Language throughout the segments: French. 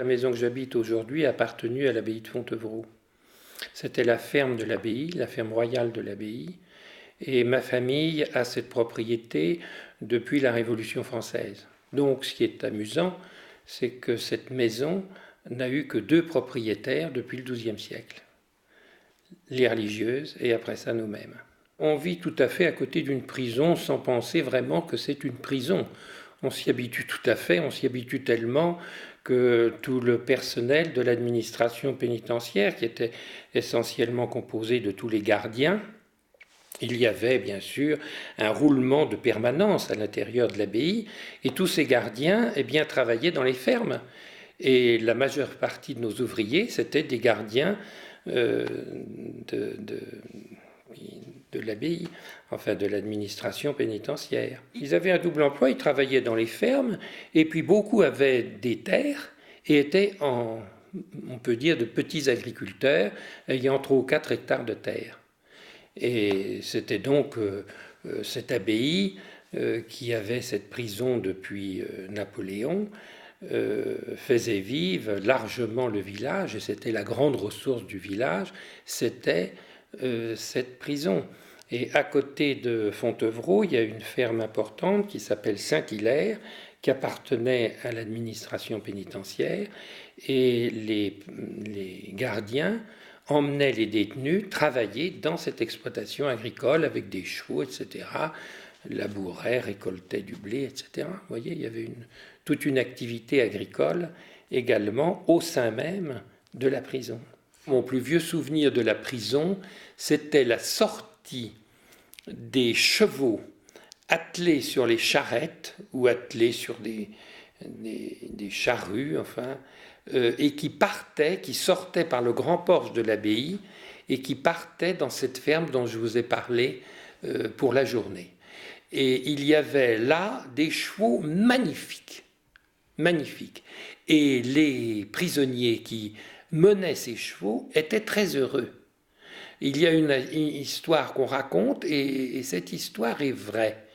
La maison que j'habite aujourd'hui a appartenu à l'abbaye de Fontevraud. C'était la ferme de l'abbaye, la ferme royale de l'abbaye, et ma famille a cette propriété depuis la Révolution française. Donc ce qui est amusant, c'est que cette maison n'a eu que deux propriétaires depuis le XIIe siècle. Les religieuses et après ça nous-mêmes. On vit tout à fait à côté d'une prison sans penser vraiment que c'est une prison. On s'y habitue tout à fait, on s'y habitue tellement que tout le personnel de l'administration pénitentiaire, qui était essentiellement composé de tous les gardiens, il y avait bien sûr un roulement de permanence à l'intérieur de l'abbaye, et tous ces gardiens travaillaient dans les fermes. Et la majeure partie de nos ouvriers, c'était des gardiens de l'abbaye, enfin de l'administration pénitentiaire. Ils avaient un double emploi, ils travaillaient dans les fermes, et puis beaucoup avaient des terres et étaient on peut dire, de petits agriculteurs ayant 3 ou 4 hectares de terre. Et c'était donc cette abbaye qui avait cette prison depuis Napoléon, faisait vivre largement le village, et c'était la grande ressource du village, c'était cette prison. Et à côté de Fontevraud, il y a une ferme importante qui s'appelle Saint-Hilaire, qui appartenait à l'administration pénitentiaire, et les gardiens emmenaient les détenus travailler dans cette exploitation agricole avec des chevaux, etc., labouraient, récoltaient du blé, etc. Vous voyez, il y avait toute une activité agricole également au sein même de la prison. Mon plus vieux souvenir de la prison, c'était la sortie des chevaux attelés sur les charrettes ou attelés sur des charrues, enfin, et qui sortaient par le grand porche de l'abbaye et qui partaient dans cette ferme dont je vous ai parlé pour la journée. Et il y avait là des chevaux magnifiques, magnifiques. Et les prisonniers qui menaient ces chevaux étaient très heureux. Il y a une histoire qu'on raconte, et cette histoire est vraie.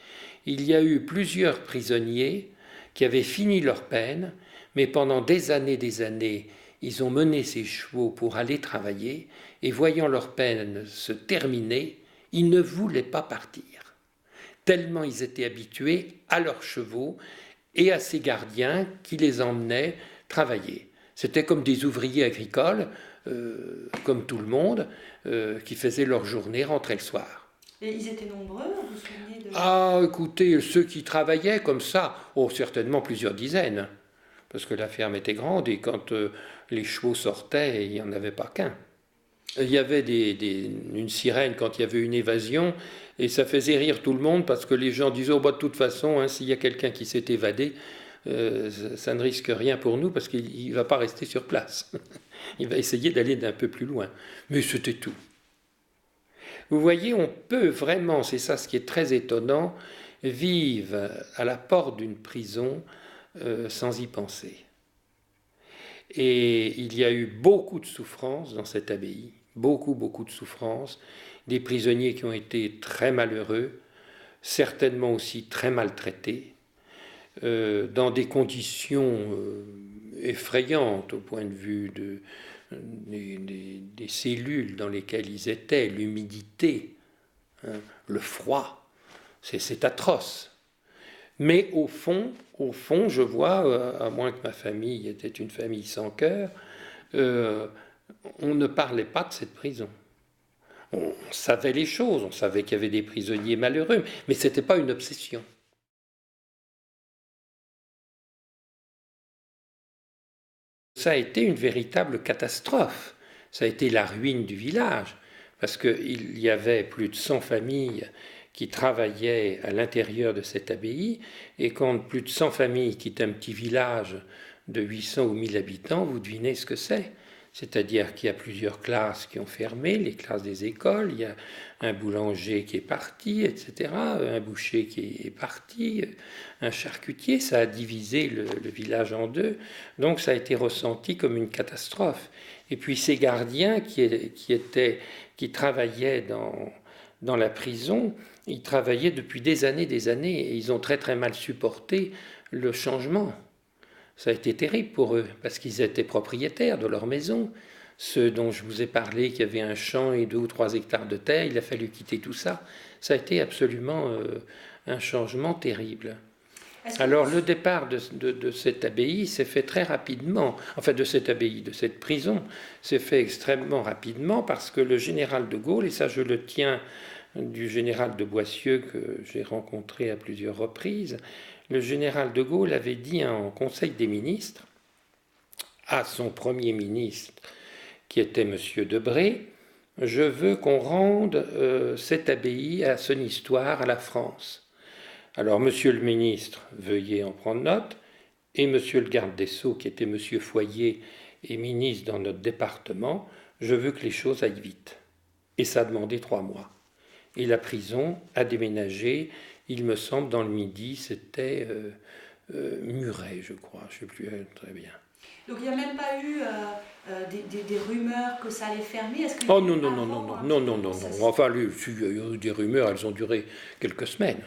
Il y a eu plusieurs prisonniers qui avaient fini leur peine, mais pendant des années, ils ont mené ces chevaux pour aller travailler, et voyant leur peine se terminer, ils ne voulaient pas partir. Tellement ils étaient habitués à leurs chevaux et à ces gardiens qui les emmenaient travailler. C'était comme des ouvriers agricoles, comme tout le monde, qui faisaient leur journée, rentraient le soir. Et ils étaient nombreux, vous vous souvenez de... Ah, écoutez, ceux qui travaillaient comme ça, oh, certainement plusieurs dizaines, parce que la ferme était grande, et quand les chevaux sortaient, il n'y en avait pas qu'un. Il y avait une sirène quand il y avait une évasion, et ça faisait rire tout le monde, parce que les gens disaient, oh, bah, de toute façon, hein, s'il y a quelqu'un qui s'est évadé, ça ne risque rien pour nous, parce qu'il ne va pas rester sur place. Il va essayer d'aller d'un peu plus loin. Mais c'était tout. Vous voyez, on peut vraiment, c'est ça ce qui est très étonnant, vivre à la porte d'une prison sans y penser. Et il y a eu beaucoup de souffrances dans cette abbaye, beaucoup de souffrances, des prisonniers qui ont été très malheureux, certainement aussi très maltraités, dans des conditions effrayantes au point de vue des cellules dans lesquelles ils étaient, l'humidité, hein, le froid, c'est atroce. Mais au fond, je vois, à moins que ma famille était une famille sans cœur, on ne parlait pas de cette prison. On savait les choses, on savait qu'il y avait des prisonniers malheureux, mais ce n'était pas une obsession. Ça a été une véritable catastrophe. Ça a été la ruine du village, parce qu'il y avait plus de 100 familles qui travaillaient à l'intérieur de cette abbaye, et quand plus de 100 familles quittent un petit village de 800 ou 1000 habitants, vous devinez ce que c'est. C'est-à-dire qu'il y a plusieurs classes qui ont fermé, les classes des écoles, il y a un boulanger qui est parti, etc., un boucher qui est parti, un charcutier, ça a divisé le village en deux, donc ça a été ressenti comme une catastrophe. Et puis ces gardiens qui travaillaient dans la prison, ils travaillaient depuis des années, et ils ont très très mal supporté le changement. ça a été terrible pour eux, parce qu'ils étaient propriétaires de leur maison. Ceux dont je vous ai parlé, qui avaient un champ et 2 ou 3 hectares de terre, il a fallu quitter tout ça. Ça a été absolument un changement terrible. Alors le départ de cette abbaye s'est fait très rapidement, enfin de cette abbaye, de cette prison, s'est fait extrêmement rapidement parce que le général de Gaulle, et ça je le tiens du général de Boissieu que j'ai rencontré à plusieurs reprises, le général de Gaulle avait dit en Conseil des ministres à son premier ministre, qui était M. Debré, « Je veux qu'on rende cette abbaye à son histoire, à la France. » Alors, monsieur le ministre, veuillez en prendre note, et monsieur le garde des Sceaux, qui était monsieur Foyer et ministre dans notre département, je veux que les choses aillent vite. Et ça a demandé 3 mois. Et la prison a déménagé, il me semble, dans le Midi, c'était Muret, je crois, je ne sais plus très bien. Donc il n'y a même pas eu des rumeurs que ça allait fermer? Oh non, non, non, non, non, non, non, non. Enfin, il y a eu des rumeurs, elles ont duré quelques semaines.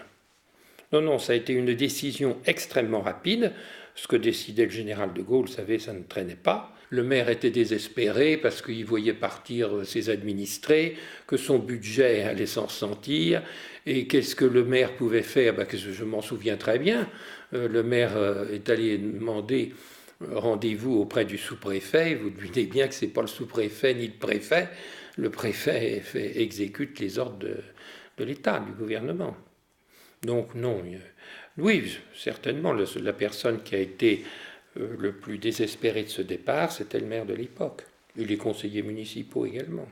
Non, non, ça a été une décision extrêmement rapide. Ce que décidait le général de Gaulle, vous savez, ça ne traînait pas. Le maire était désespéré parce qu'il voyait partir ses administrés, que son budget allait s'en ressentir. Et qu'est-ce que le maire pouvait faire? Je m'en souviens très bien. Le maire est allé demander rendez-vous auprès du sous-préfet. Vous devinez bien que ce n'est pas le sous-préfet ni le préfet. Le préfet exécute les ordres de l'État, du gouvernement. Donc non, oui, certainement, la personne qui a été le plus désespérée de ce départ, c'était le maire de l'époque, et les conseillers municipaux également.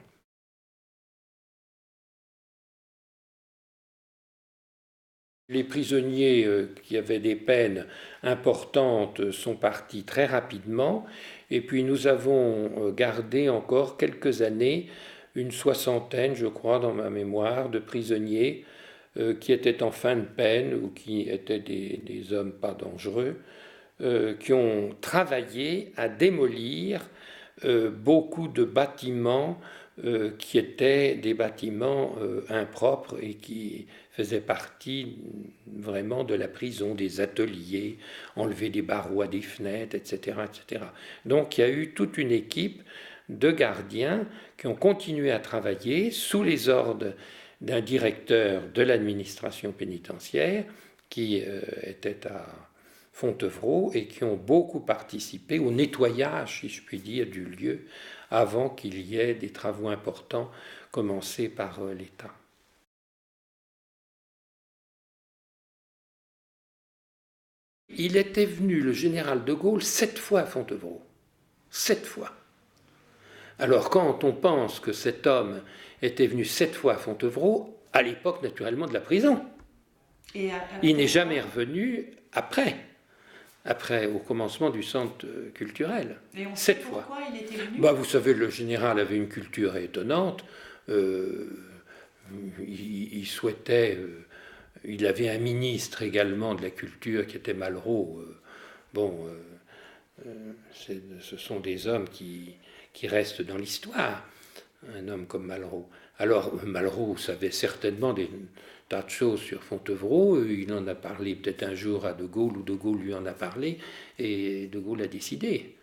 Les prisonniers qui avaient des peines importantes sont partis très rapidement, et puis nous avons gardé encore quelques années, une soixantaine, je crois, dans ma mémoire, de prisonniers qui étaient en fin de peine ou qui étaient des hommes pas dangereux, qui ont travaillé à démolir beaucoup de bâtiments qui étaient des bâtiments impropres et qui faisaient partie vraiment de la prison, des ateliers, enlever des barreaux à des fenêtres, etc., etc. Donc il y a eu toute une équipe de gardiens qui ont continué à travailler sous les ordres d'un directeur de l'administration pénitentiaire qui était à Fontevraud et qui ont beaucoup participé au nettoyage, si je puis dire, du lieu avant qu'il y ait des travaux importants commencés par l'État. Il était venu, le général de Gaulle, 7 fois à Fontevraud. 7 fois. Alors quand on pense que cet homme était venu 7 fois à Fontevraud, à l'époque naturellement de la prison, il n'est jamais revenu après, au commencement du centre culturel. Et on 7 sait fois. Pourquoi il était venu? Vous savez, le général avait une culture étonnante. Il souhaitait... il avait un ministre également de la culture qui était Malraux. Ce sont des hommes qui restent dans l'histoire. Un homme comme Malraux. Alors, Malraux savait certainement des tas de choses sur Fontevraud. Il en a parlé peut-être un jour à De Gaulle, ou De Gaulle lui en a parlé, et De Gaulle a décidé.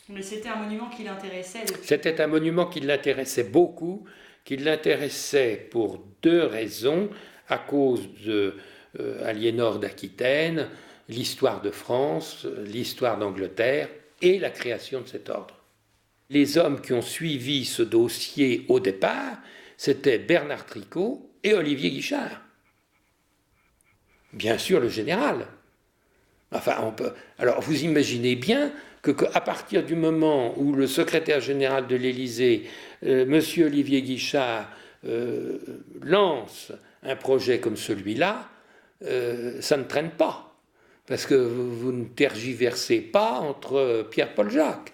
Mais c'était un monument qui l'intéressait. C'était un monument qui l'intéressait beaucoup, qui l'intéressait pour 2 raisons, à cause de Aliénor d'Aquitaine, l'histoire de France, l'histoire d'Angleterre et la création de cet ordre. Les hommes qui ont suivi ce dossier au départ, c'était Bernard Tricot et Olivier Guichard. Bien sûr, le général. Enfin, alors, vous imaginez bien qu'à partir du moment où le secrétaire général de l'Élysée, M. Olivier Guichard, lance un projet comme celui-là, ça ne traîne pas. Parce que vous ne tergiversez pas entre Pierre-Paul Jacques.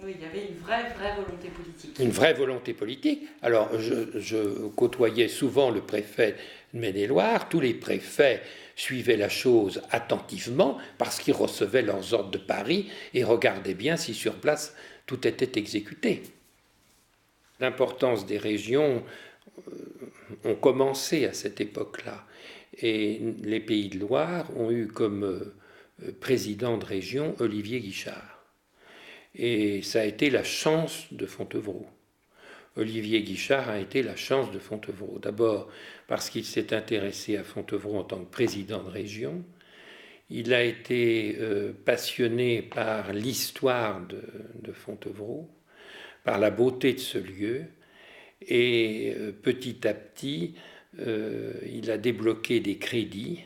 Oui, il y avait une vraie volonté politique. Une vraie volonté politique. Alors, je côtoyais souvent le préfet de Maine-et-Loire. Tous les préfets suivaient la chose attentivement parce qu'ils recevaient leurs ordres de Paris et regardaient bien si sur place tout était exécuté. L'importance des régions ont commencé à cette époque-là. Et les Pays de Loire ont eu comme président de région Olivier Guichard. Et ça a été la chance de Fontevraud. Olivier Guichard a été la chance de Fontevraud. D'abord parce qu'il s'est intéressé à Fontevraud en tant que président de région. Il a été passionné par l'histoire de Fontevraud, par la beauté de ce lieu. Et petit à petit, il a débloqué des crédits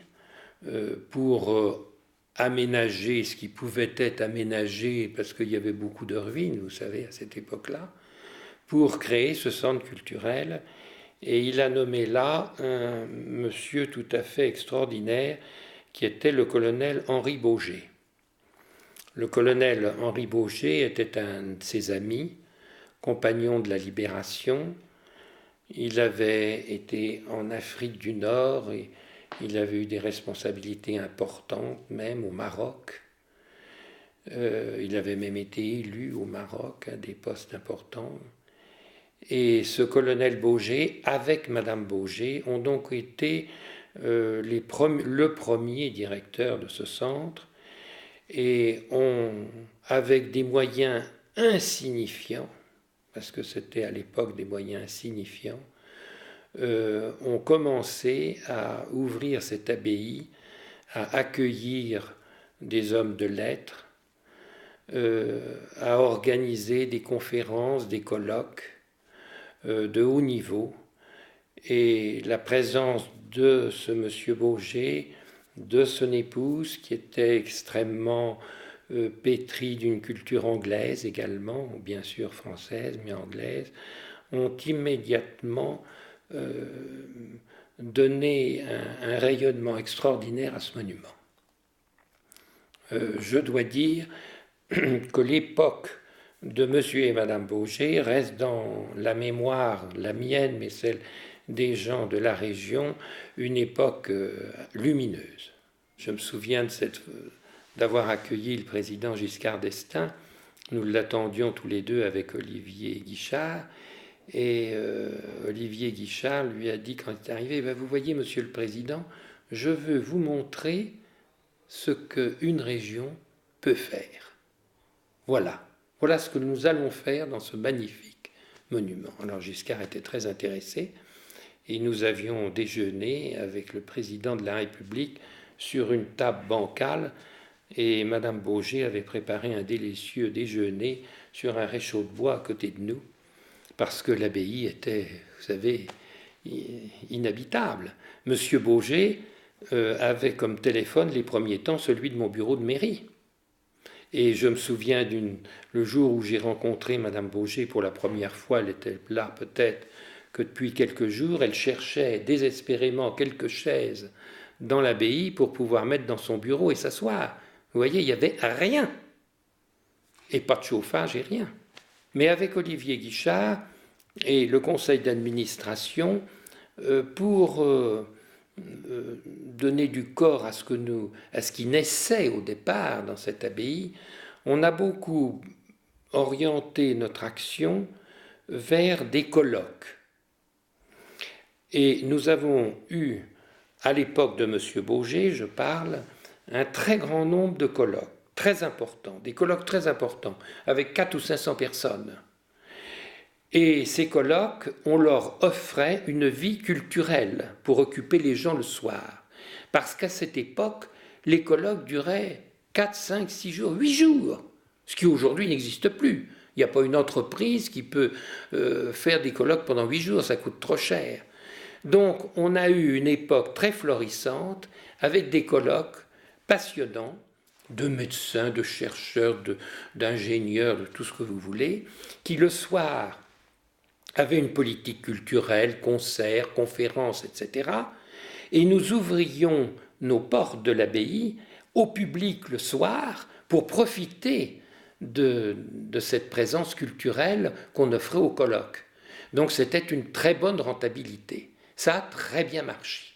pour aménager ce qui pouvait être aménagé, parce qu'il y avait beaucoup de ruines, vous savez, à cette époque-là, pour créer ce centre culturel. Et il a nommé là un monsieur tout à fait extraordinaire, qui était le colonel Henri Bauger. Le colonel Henri Bauger était un de ses amis, compagnon de la Libération. Il avait été en Afrique du Nord et il avait eu des responsabilités importantes, même au Maroc. Il avait même été élu au Maroc à des postes importants. Et ce colonel Bauger, avec Madame Bauger, ont donc été le premier directeur de ce centre, et avec des moyens insignifiants, parce que c'était à l'époque des moyens insignifiants, ont commencé à ouvrir cette abbaye, à accueillir des hommes de lettres, à organiser des conférences, des colloques de haut niveau. Et la présence de ce monsieur Bauger, de son épouse, qui était extrêmement pétrie d'une culture anglaise également, bien sûr française, mais anglaise, ont immédiatement donné un rayonnement extraordinaire à ce monument. Je dois dire que l'époque de monsieur et madame Bauger reste dans la mémoire, la mienne, mais celle des gens de la région, une époque lumineuse. Je me souviens d'avoir accueilli le président Giscard d'Estaing. Nous l'attendions tous les deux avec Olivier Guichard. Et Olivier Guichard lui a dit quand il est arrivé, vous voyez, monsieur le président, je veux vous montrer ce qu'une région peut faire. Voilà ce que nous allons faire dans ce magnifique monument. Alors Giscard était très intéressé. Et nous avions déjeuné avec le président de la République sur une table bancale, et Madame Bauger avait préparé un délicieux déjeuner sur un réchaud de bois à côté de nous, parce que l'abbaye était, vous savez, inhabitable. Monsieur Bauger avait comme téléphone les premiers temps celui de mon bureau de mairie. Et je me souviens le jour où j'ai rencontré Madame Bauger pour la première fois, elle était là peut-être que depuis quelques jours, elle cherchait désespérément quelques chaises dans l'abbaye pour pouvoir mettre dans son bureau et s'asseoir. Vous voyez, il n'y avait rien. Et pas de chauffage et rien. Mais avec Olivier Guichard et le conseil d'administration, pour donner du corps à ce qui naissait au départ dans cette abbaye, on a beaucoup orienté notre action vers des colloques. Et nous avons eu, à l'époque de M. Bauger, je parle, un très grand nombre de colloques, très importants, des colloques très importants, avec 400 ou 500 personnes. Et ces colloques, on leur offrait une vie culturelle pour occuper les gens le soir. Parce qu'à cette époque, les colloques duraient 4, 5, 6 jours, 8 jours, ce qui aujourd'hui n'existe plus. Il n'y a pas une entreprise qui peut faire des colloques pendant 8 jours, ça coûte trop cher. Donc on a eu une époque très florissante avec des colloques passionnants de médecins, de chercheurs, d'ingénieurs, de tout ce que vous voulez, qui le soir avaient une politique culturelle, concerts, conférences, etc. Et nous ouvrions nos portes de l'abbaye au public le soir pour profiter de cette présence culturelle qu'on offrait aux colloques. Donc c'était une très bonne rentabilité. Ça a très bien marché.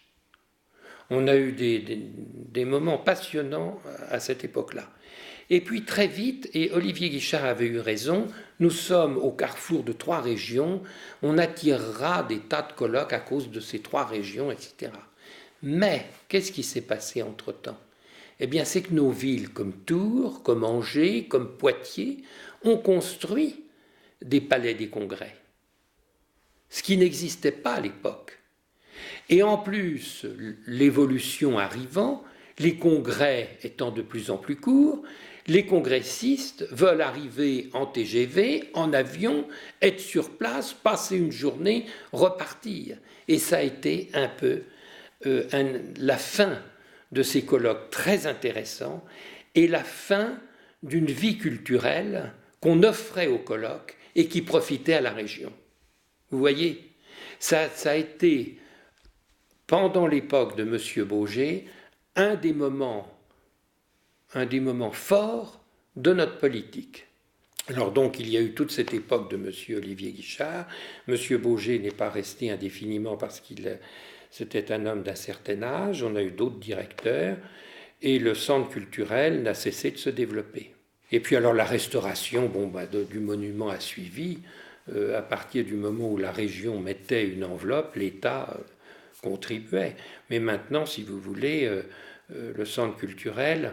On a eu des moments passionnants à cette époque-là. Et puis très vite, et Olivier Guichard avait eu raison, nous sommes au carrefour de 3 régions, on attirera des tas de colloques à cause de ces 3 régions, etc. Mais qu'est-ce qui s'est passé entre-temps? Eh bien, c'est que nos villes comme Tours, comme Angers, comme Poitiers ont construit des palais des congrès, ce qui n'existait pas à l'époque. Et en plus, l'évolution arrivant, les congrès étant de plus en plus courts, les congressistes veulent arriver en TGV, en avion, être sur place, passer une journée, repartir. Et ça a été un peu la fin de ces colloques très intéressants et la fin d'une vie culturelle qu'on offrait aux colloques et qui profitait à la région. Vous voyez, ça a été, pendant l'époque de M. Baugé, un des moments forts de notre politique. Alors donc, il y a eu toute cette époque de M. Olivier Guichard. M. Baugé n'est pas resté indéfiniment parce qu'il c'était un homme d'un certain âge. On a eu d'autres directeurs. Et le centre culturel n'a cessé de se développer. Et puis alors la restauration du monument a suivi. À partir du moment où la région mettait une enveloppe, l'État contribuait. Mais maintenant, si vous voulez, le centre culturel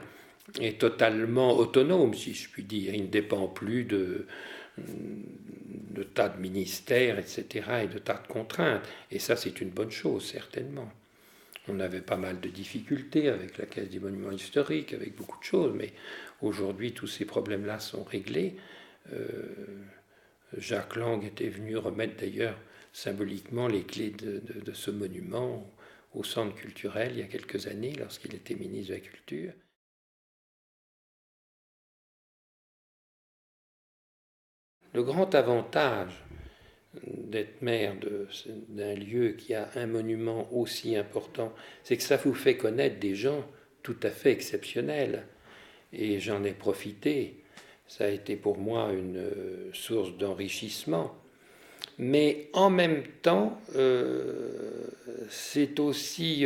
est totalement autonome, si je puis dire. Il ne dépend plus de tas de ministères, etc., et de tas de contraintes. Et ça, c'est une bonne chose, certainement. On avait pas mal de difficultés avec la Caisse des monuments historiques, avec beaucoup de choses, mais aujourd'hui, tous ces problèmes-là sont réglés. Jacques Lang était venu remettre d'ailleurs symboliquement les clés de ce monument au centre culturel il y a quelques années, lorsqu'il était ministre de la Culture. Le grand avantage d'être maire d'un lieu qui a un monument aussi important, c'est que ça vous fait connaître des gens tout à fait exceptionnels. Et j'en ai profité. Ça a été pour moi une source d'enrichissement. Mais en même temps, c'est aussi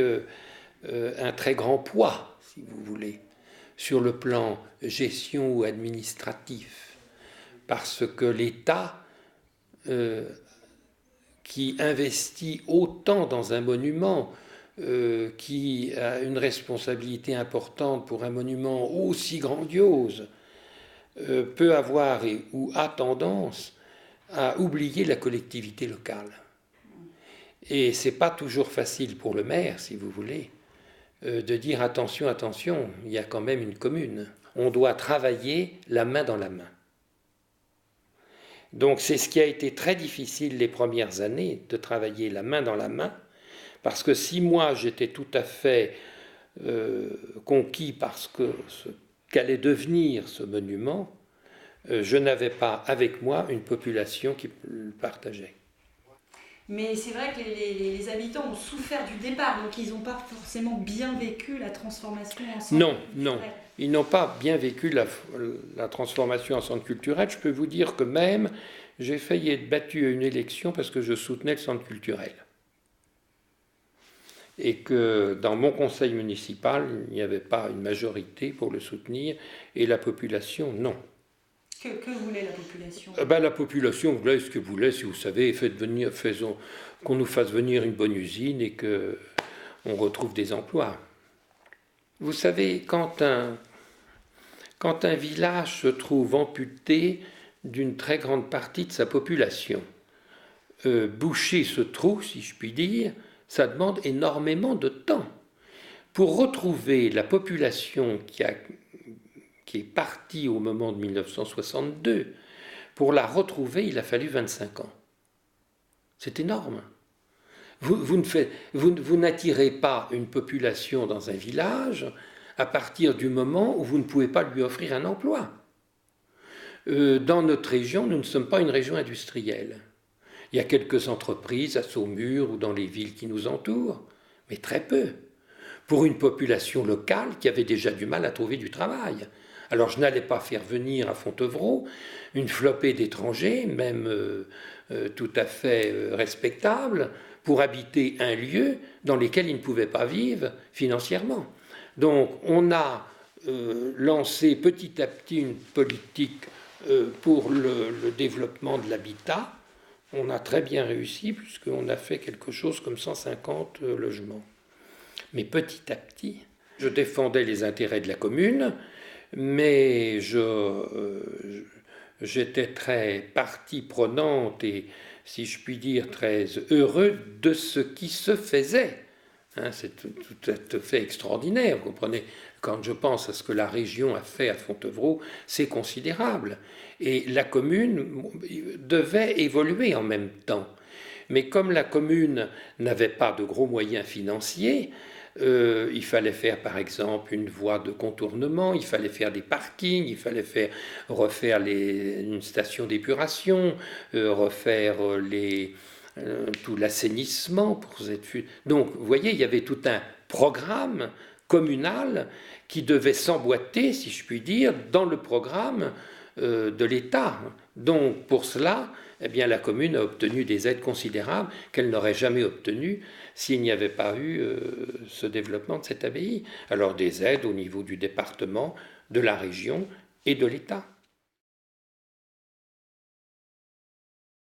un très grand poids, si vous voulez, sur le plan gestion ou administratif. Parce que l'État, qui investit autant dans un monument, qui a une responsabilité importante pour un monument aussi grandiose, peut avoir ou a tendance à oublier la collectivité locale. Et c'est pas toujours facile pour le maire, si vous voulez, de dire attention, attention, il y a quand même une commune. On doit travailler la main dans la main. Donc c'est ce qui a été très difficile les premières années, de travailler la main dans la main, parce que si moi j'étais tout à fait conquis par ce qu'allait devenir ce monument, je n'avais pas avec moi une population qui le partageait. Mais c'est vrai que les habitants ont souffert du départ, donc ils n'ont pas forcément bien vécu la transformation en centre culturel. Non, ils n'ont pas bien vécu la transformation en centre culturel. Je peux vous dire que même, j'ai failli être battu à une élection parce que je soutenais le centre culturel. Et que dans mon conseil municipal, il n'y avait pas une majorité pour le soutenir, et la population, non. Que voulait la population? La population voulait ce que voulait, si vous savez, faisons qu'on nous fasse venir une bonne usine et qu'on retrouve des emplois. Vous savez, quand un village se trouve amputé d'une très grande partie de sa population, boucher ce trou, si je puis dire, ça demande énormément de temps. Pour retrouver la population qui est partie au moment de 1962, pour la retrouver, il a fallu 25 ans. C'est énorme. Vous n'attirez pas une population dans un village à partir du moment où vous ne pouvez pas lui offrir un emploi. Dans notre région, nous ne sommes pas une région industrielle. Il y a quelques entreprises à Saumur ou dans les villes qui nous entourent, mais très peu. Pour une population locale qui avait déjà du mal à trouver du travail. Alors je n'allais pas faire venir à Fontevraud une flopée d'étrangers, même tout à fait respectables, pour habiter un lieu dans lequel ils ne pouvaient pas vivre financièrement. Donc on a lancé petit à petit une politique pour le développement de l'habitat. On a très bien réussi puisqu'on a fait quelque chose comme 150 logements. Mais petit à petit, je défendais les intérêts de la commune, mais j'étais très partie prenante et, si je puis dire, très heureux de ce qui se faisait. Hein, c'est tout à fait extraordinaire, vous comprenez. Quand je pense à ce que la région a fait à Fontevraud, c'est considérable. Et la commune devait évoluer en même temps. Mais comme la commune n'avait pas de gros moyens financiers, il fallait faire par exemple une voie de contournement, il fallait faire des parkings, il fallait refaire une station d'épuration, refaire tout l'assainissement pour cette fuite. Donc vous voyez, il y avait tout un programme communal qui devait s'emboîter, si je puis dire, dans le programme de l'État. Donc pour cela, eh bien, la commune a obtenu des aides considérables qu'elle n'aurait jamais obtenues s'il n'y avait pas eu ce développement de cette abbaye. Alors des aides au niveau du département, de la région et de l'État.